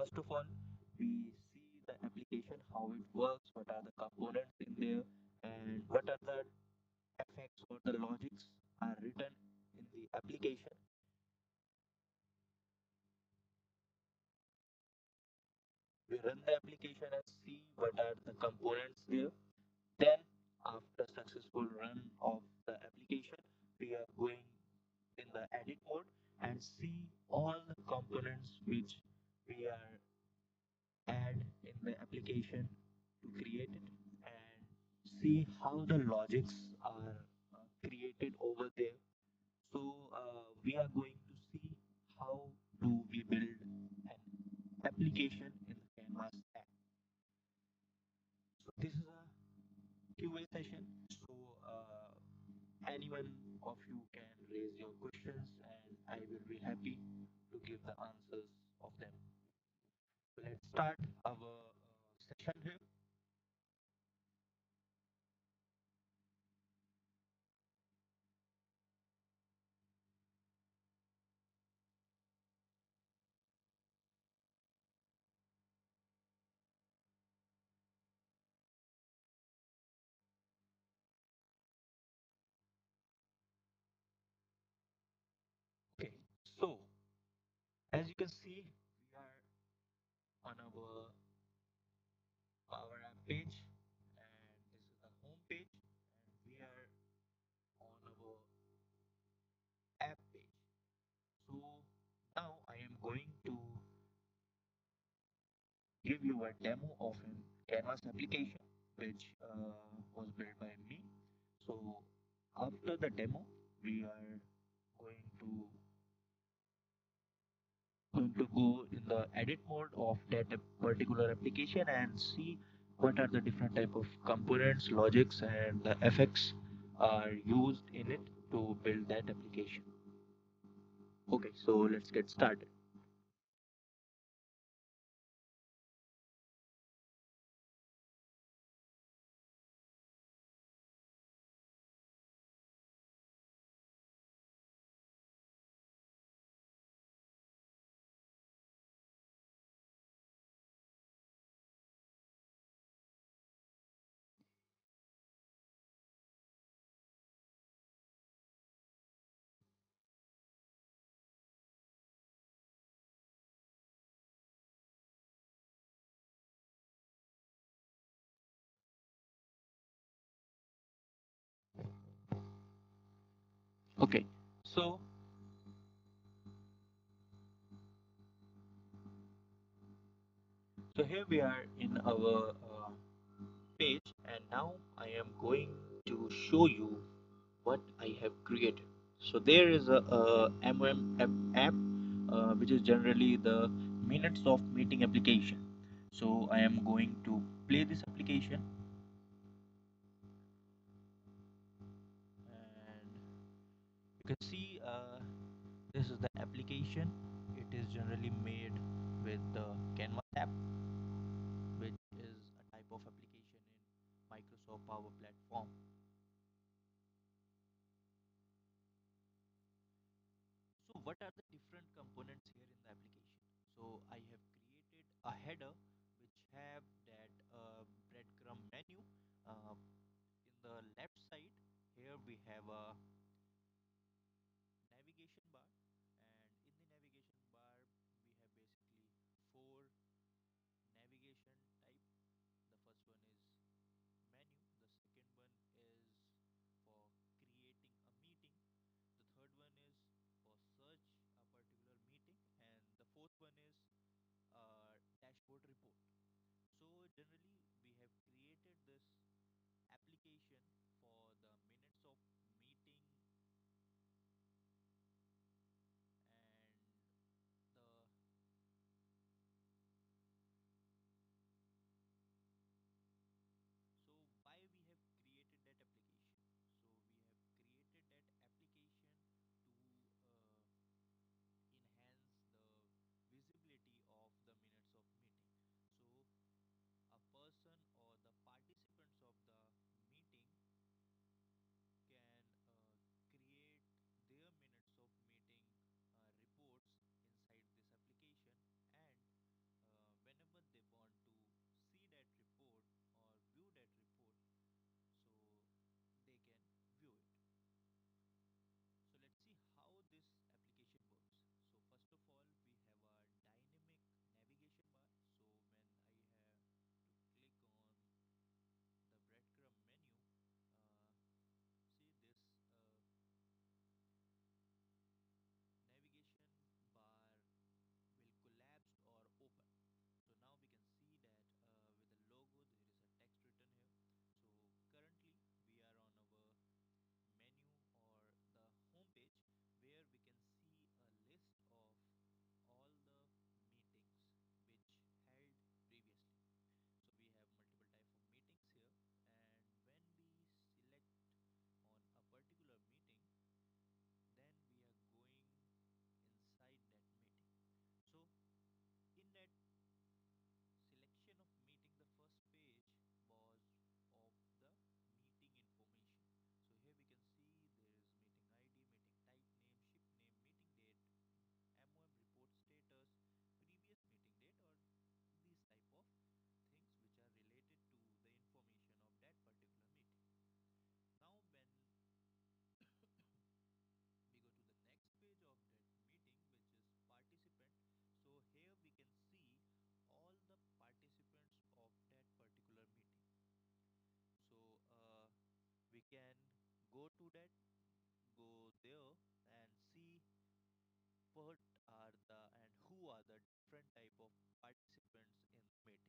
first of all, we see the application, how it works, what are the components in there, and what are the effects or the logics are written in the application. We run the application and see what are the components there. Then, after successful run of the application, we are going in the edit mode and see all the components which we are add in the application to create it, and see how the logics are created over there. So we are going to see how do we build an application in the Canvas app. So this is a QA session. So anyone of you can raise your questions, and I will be happy to give the answers of them. So let's start our session here. Okay, so as you can see, we are on our Power App page, and this is the home page, and we are on our app page. So now I am going to give you a demo of an Canvas application which was built by me. So after the demo, we are going to go in the edit mode of that particular application and see what are the different type of components, logics, and the effects are used in it to build that application. Okay, so let's get started. Okay, so here we are in our page, and now I am going to show you what I have created. So there is a app which is generally the minutes of meeting application. So I am going to play this application, and you can see this is the application. It is generally made with the Canvas app, which is a type of application in Microsoft Power Platform. So what are the different components here in the application? So I have created a header which have that breadcrumb menu. In the left side, here we have a navigation bar, and in the navigation bar we have basically four navigation type. The first one is menu, the second one is for creating a meeting, the third one is for search a particular meeting, and the fourth one is dashboard report. So generally we have created this application for the minutes of meeting and the so why we have created that application. So we have created that application to enhance the visibility of the minutes of meeting. So a person that, go there and see what are the and who are the different type of participants in the meeting.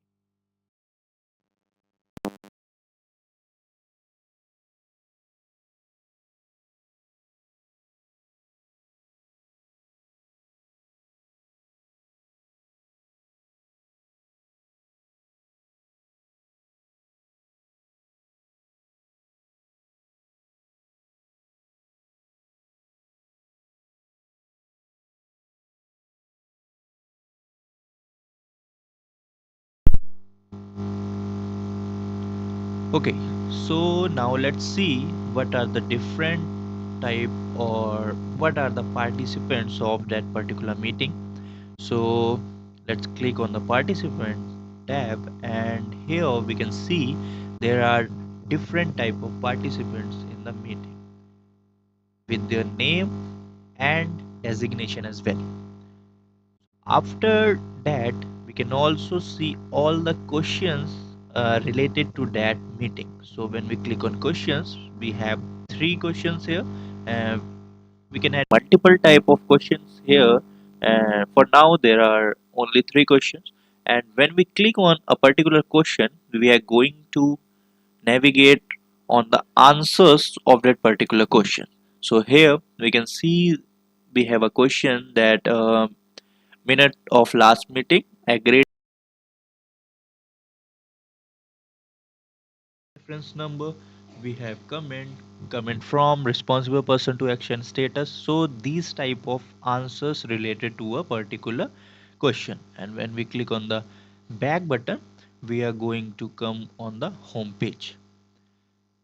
Okay, so now let's see what are the different type or what are the participants of that particular meeting. So let's click on the participant tab, and here we can see there are different type of participants in the meeting with their name and designation as well. After that, we can also see all the questions related to that meeting. So when we click on questions, we have three questions here. Uh, we can add multiple type of questions here. For now, there are only three questions. And when we click on a particular question, we are going to navigate on the answers of that particular question. So here we can see we have a question that minute of last meeting agreed reference number. We have comment from responsible person to action status. So these type of answers related to a particular question, and when we click on the back button, we are going to come on the home page.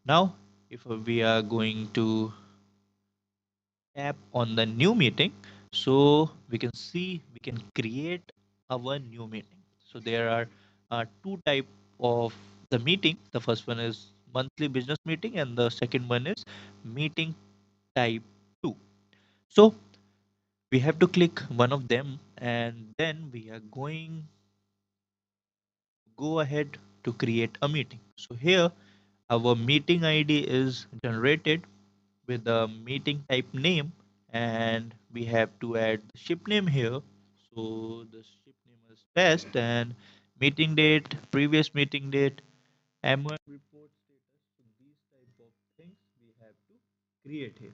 Now if we are going to tap on the new meeting, so we can see we can create our new meeting. So there are two type of the meeting. The first one is monthly business meeting, and the second one is meeting type 2. So we have to click one of them, and then we are going go ahead to create a meeting. So here our meeting id is generated with the meeting type name, and we have to add the ship name here. So the ship name is test, and meeting date, previous meeting date, M1 report status. So these type of things we have to create here.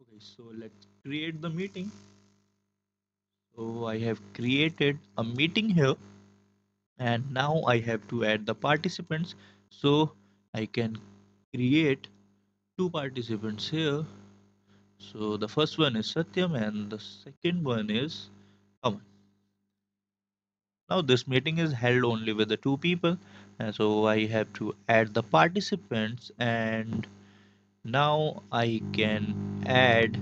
Okay, so let's create the meeting. So I have created a meeting here, and now I have to add the participants. So I can create two participants here. So the first one is Satyam and the second one is Aman. Now this meeting is held only with the two people, and so I have to add the participants, and now I can add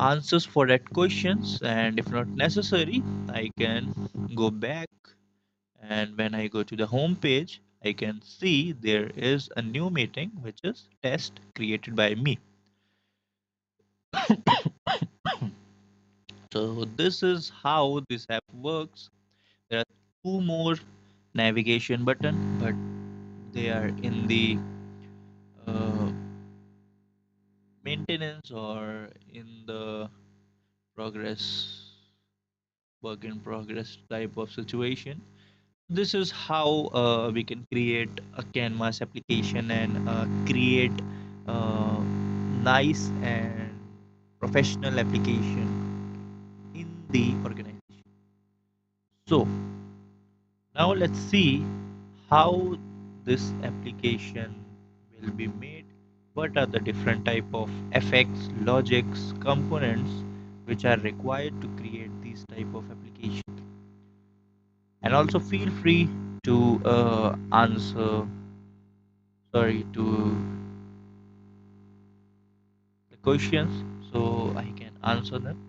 answers for that questions, and if not necessary, I can go back, and when I go to the home page, I can see there is a new meeting which is test created by me. So this is how this app works. There are two more navigation button, but they are in the uh, maintenance or in the progress, work in progress type of situation. This is how we can create a canvas application and create uh, nice and professional application in the organization. So now let's see how this application will be made. What are the different type of effects, logics, components which are required to create these type of application. And also feel free to answer, sorry, to the questions so I can answer them.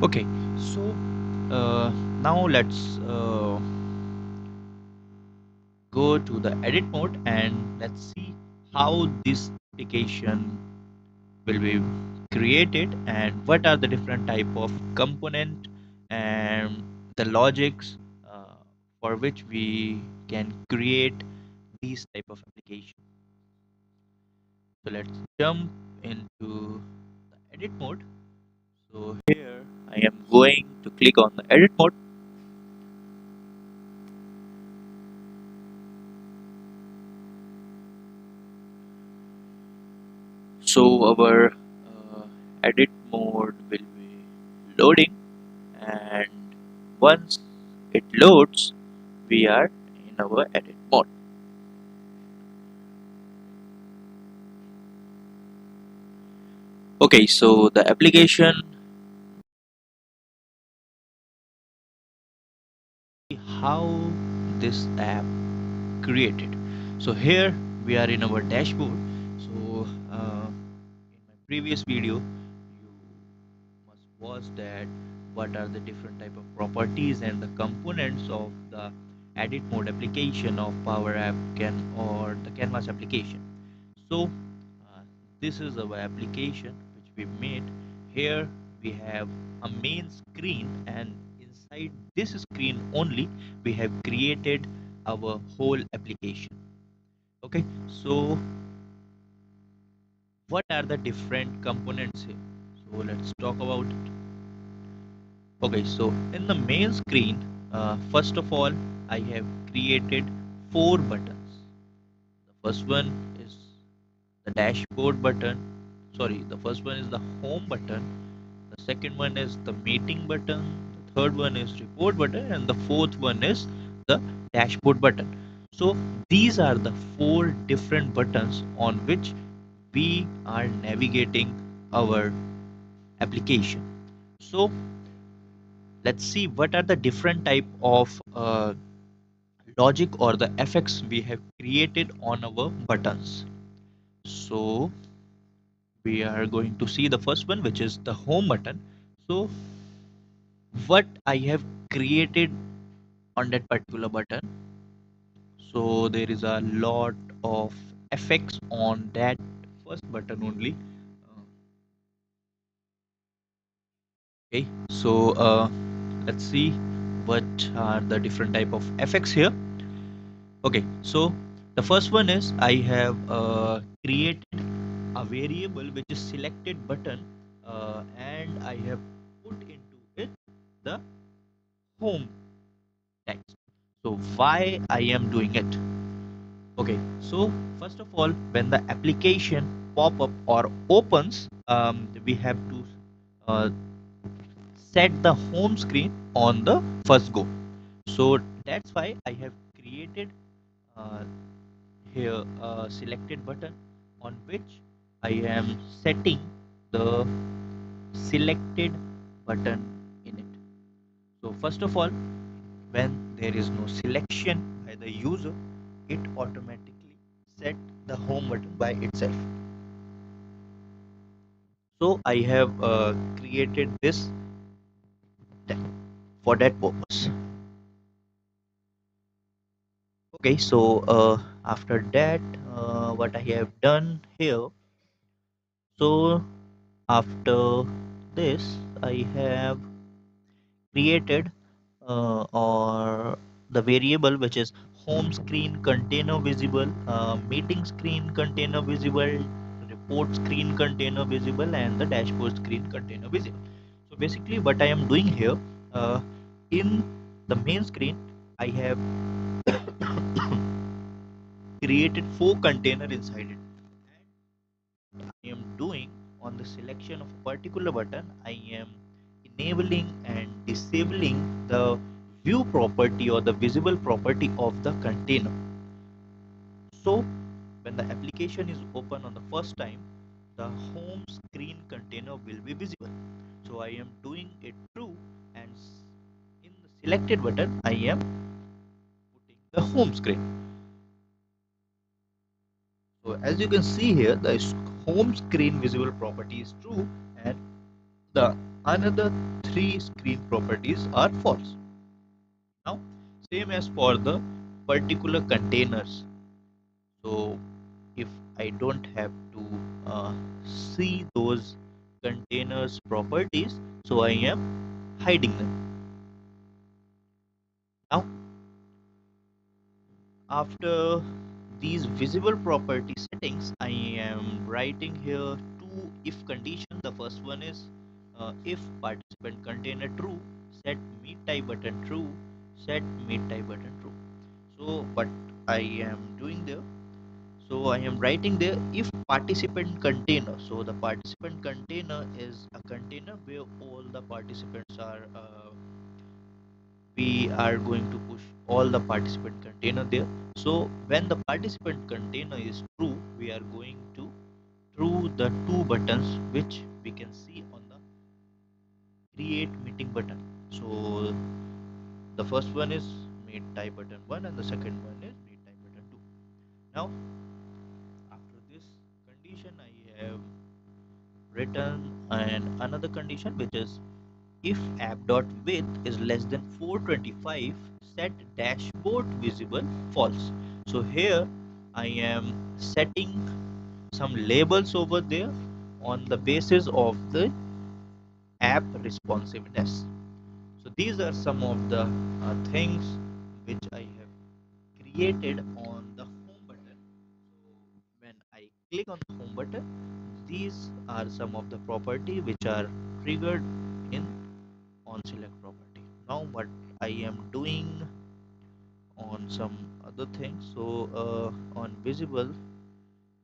Okay, so now let's go to the edit mode and let's see how this application will be created and what are the different type of component and the logics for which we can create these type of application. So let's jump into the edit mode. So here I am going to click on the edit mode. So our edit mode will be loading, and once it loads we are in our edit mode. Okay, so the application, how this app created. So here we are in our dashboard. So in my previous video you must watch that what are the different type of properties and the components of the edit mode application of Power App can or the Canvas application. So this is our application which we made. Here we have a main screen, and inside this screen only we have created our whole application. Okay, so what are the different components here? So let's talk about it. Okay, so in the main screen, first of all, I have created four buttons. The first one is the dashboard button. Sorry, the first one is the home button. The second one is the meeting button. The third one is report button, and the fourth one is the dashboard button. So these are the four different buttons on which we are navigating our application. So let's see what are the different type of logic or the effects we have created on our buttons. So we are going to see the first one, which is the home button. So what I have created on that particular button, so there is a lot of effects on that first button only. Okay, so let's see what are the different type of effects here. Okay, so the first one is I have created a variable which is selected button, and I have put into it the home text. So why I am doing it? Okay, so first of all, when the application pop up or opens, we have to uh, set the home screen on the first go. So that's why I have created uh, here a selected button on which I am setting the selected button in it. So first of all, when there is no selection by the user, it automatically set the home button by itself. So I have created this for that purpose. Okay, so after that, what I have done here, so after this I have created or the variable which is home screen container visible, meeting screen container visible, report screen container visible, and the dashboard screen container visible. So basically what I am doing here, in the main screen I have created four container inside it. I am doing on the selection of a particular button, I am enabling and disabling the view property or the visible property of the container. So when the application is open on the first time, the home screen container will be visible. So I am doing it true, and in the selected button I am putting the home screen. So as you can see here, the home screen visible property is true, and the another three screen properties are false. Now, same as for the particular containers. So, if I don't have to see those containers properties, so I am hiding them. Now, after these visible property settings, I am writing here two if conditions. The first one is if participant container true, set meet type button true, set meet type button true. So what I am doing there, so I am writing there if participant container. So the participant container is a container where all the participants are we are going to push all the participant container there. So when the participant container is true, we are going to true the two buttons which we can see on the create meeting button. So the first one is meet type button 1 and the second one is meet type button 2. Now after this condition I have written and another condition which is if app.width is less than 425, set dashboard visible false. So here I am setting some labels over there on the basis of the app responsiveness. So these are some of the things which I have created on the home button. So when I click on the home button, these are some of the property which are triggered in on select property. Now what I am doing on some other things, so on visible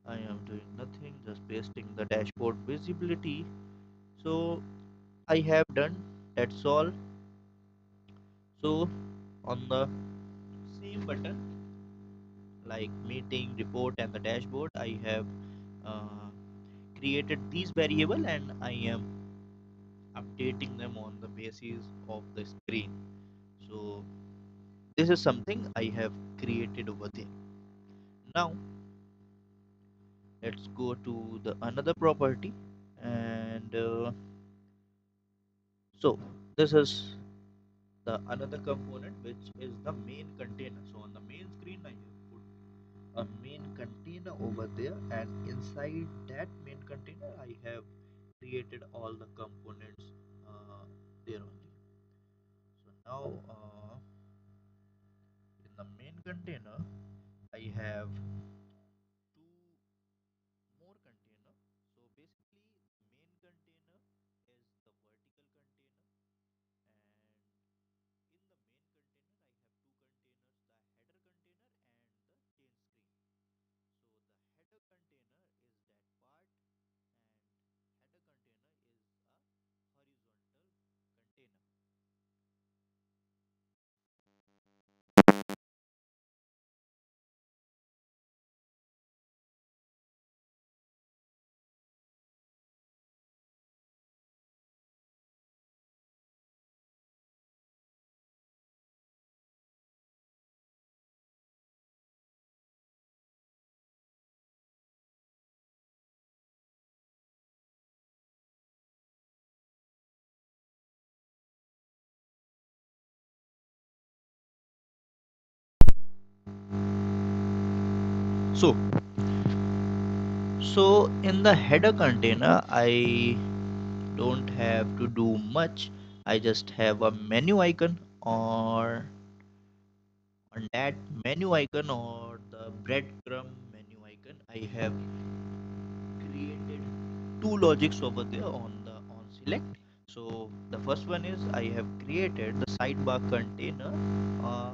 I am doing nothing, just pasting the dashboard visibility. So I have done, that's all. So on the same button like meeting report and the dashboard I have uh, created these variable and I am updating them on the basis of the screen. So this is something I have created over there. Now let's go to the another property and so this is the another component which is the main container. So on the main screen I have put a main container over there and inside that main container I have created all the components there only. So now in the main container I have two more container. So basically main container is the vertical container and in the main container I have two containers, the header container and the change screen. So the header container is that part and header container is a horizontal container. So in the header container I don't have to do much. I just have a menu icon or on that menu icon or the breadcrumb menu icon I have created two logics over there on the on select. So the first one is I have created the sidebar container uh,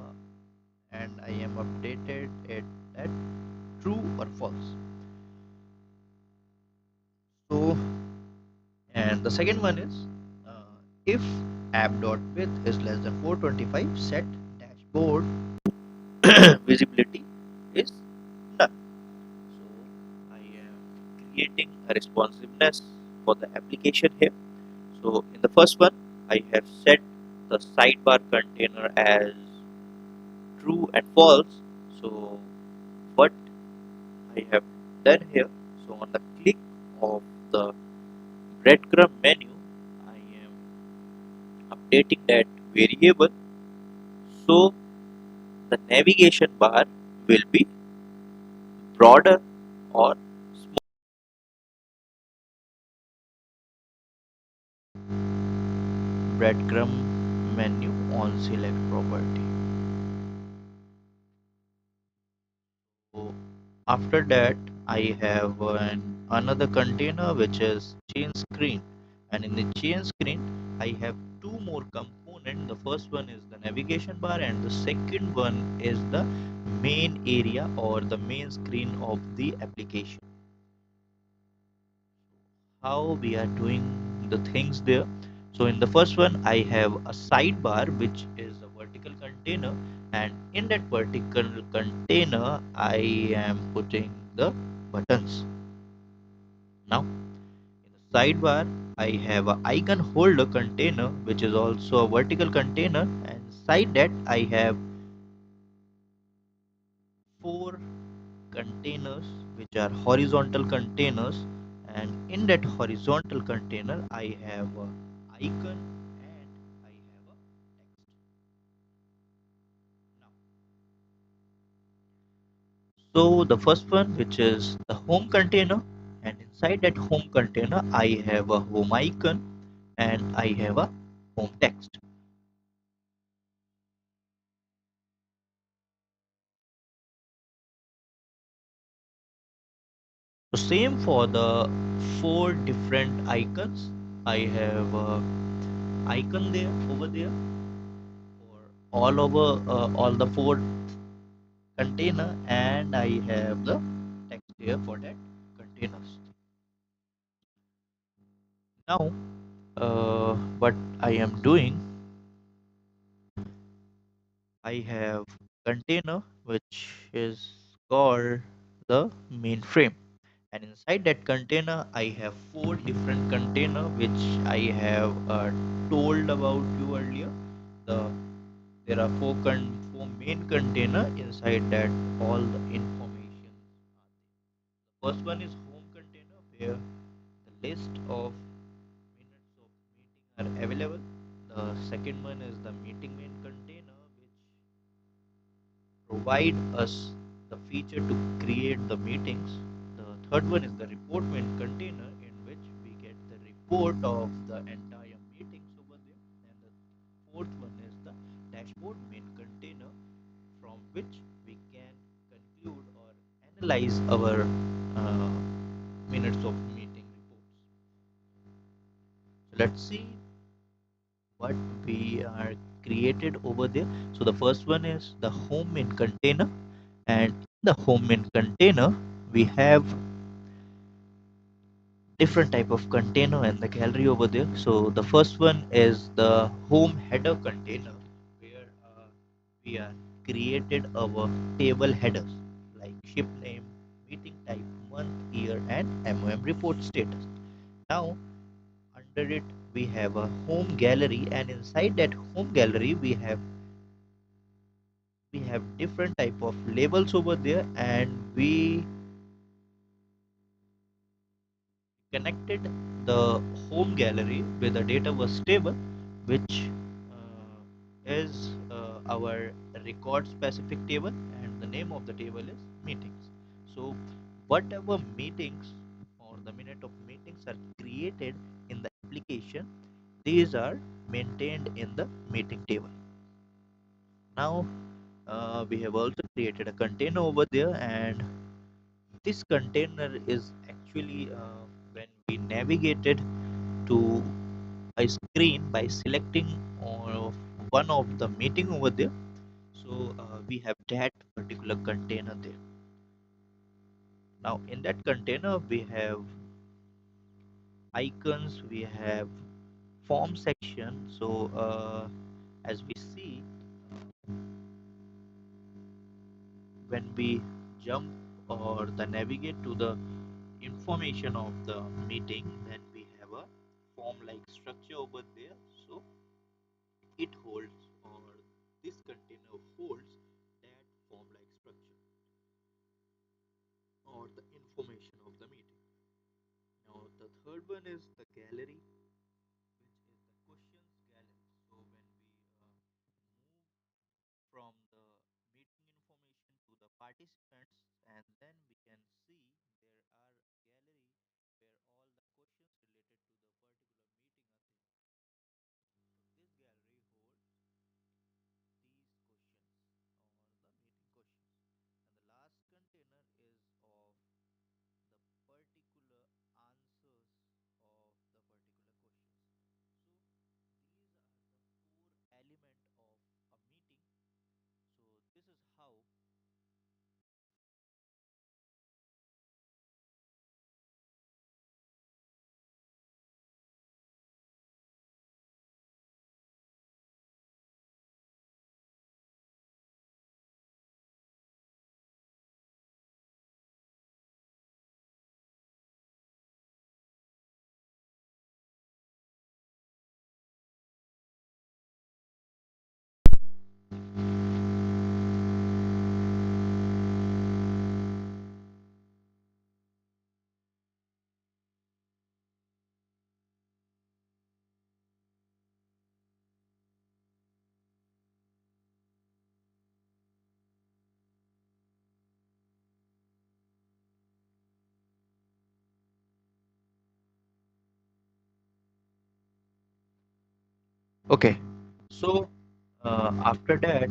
and I am updated it at true or false. So and the second one is if app.width is less than 425, set dashboard visibility is none. So I am creating a responsiveness for the application here. So in the first one, I have set the sidebar container as true and false. So what I have done here, so on the click of the breadcrumb menu, I am updating that variable, so the navigation bar will be broader or breadcrumb menu on select property. So after that, I have another container which is chain screen, and in the chain screen, I have two more components. The first one is the navigation bar, and the second one is the main area or the main screen of the application. How we are doing the things there. So in the first one, I have a sidebar which is a vertical container, and in that vertical container I am putting the buttons. Now in the sidebar I have a icon holder container which is also a vertical container, and inside that I have four containers which are horizontal containers, and in that horizontal container I have a icon and I have a text. Now, so the first one which is the home container, and inside that home container I have a home icon and I have a home text. So same for the four different icons. I have a icon there over there for all over all the four container, and I have the text here for that containers. Now what I am doing, I have container which is called the mainframe, and inside that container I have four different container which I have told about you earlier. There are four main container. Inside that all the information. First one is home container where the list of minutes of meeting are available. The second one is the meeting main container which provide us the feature to create the meetings. The third one is the report main container in which we get the report of the entire meetings over there. And the fourth one is the dashboard main container from which we can conclude or analyze our uh, minutes of meeting reports. So let's see what we are created over there. So the first one is the home main container, and in the home main container we have different type of container and the gallery over there. So the first one is the home header container where we are created our table headers like ship name, meeting type, month, year, and MOM report status. Now under it we have a home gallery, and inside that home gallery we have different type of labels over there, and we connected the home gallery with a Dataverse table, which is our record specific table, and the name of the table is meetings. So whatever meetings or the minute of meetings are created in the application, these are maintained in the meeting table. Now we have also created a container over there, and this container is actually when we navigated to a screen by selecting of one of the meeting over there. So we have that particular container there. Now in that container we have icons, we have form section. So as we see, when we jump or the navigate to the information of the meeting, then we have a form like structure over there. So it holds, or this container holds, that form like structure or the information of the meeting. Now the third one is the gallery, which is the questions gallery. Okay, so after that,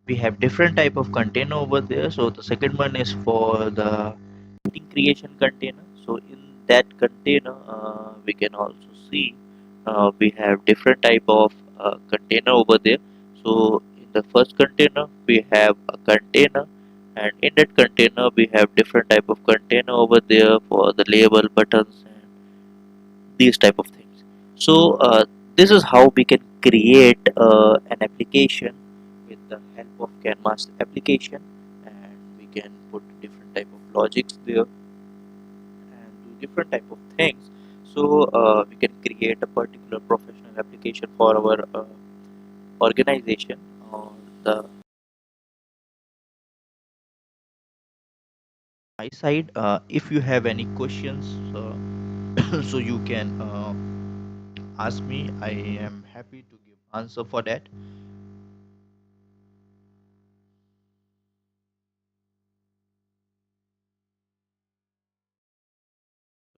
we have different type of container over there. So the second one is for the meeting creation container. So in that container, we can also see we have different type of container over there. So in the first container, we have a container, and in that container, we have different type of container over there for the label buttons and these type of things. So this is how we can create an application with the help of Canvas application, and we can put different type of logics there and do different type of things. So we can create a particular professional application for our organization or the my side. If you have any questions, so you can ask me. I am happy to give answer for that.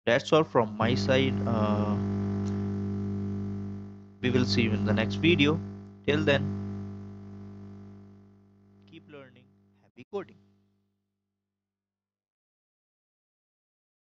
That's all from my side. We will see you in the next video. Till then, keep learning. Happy coding.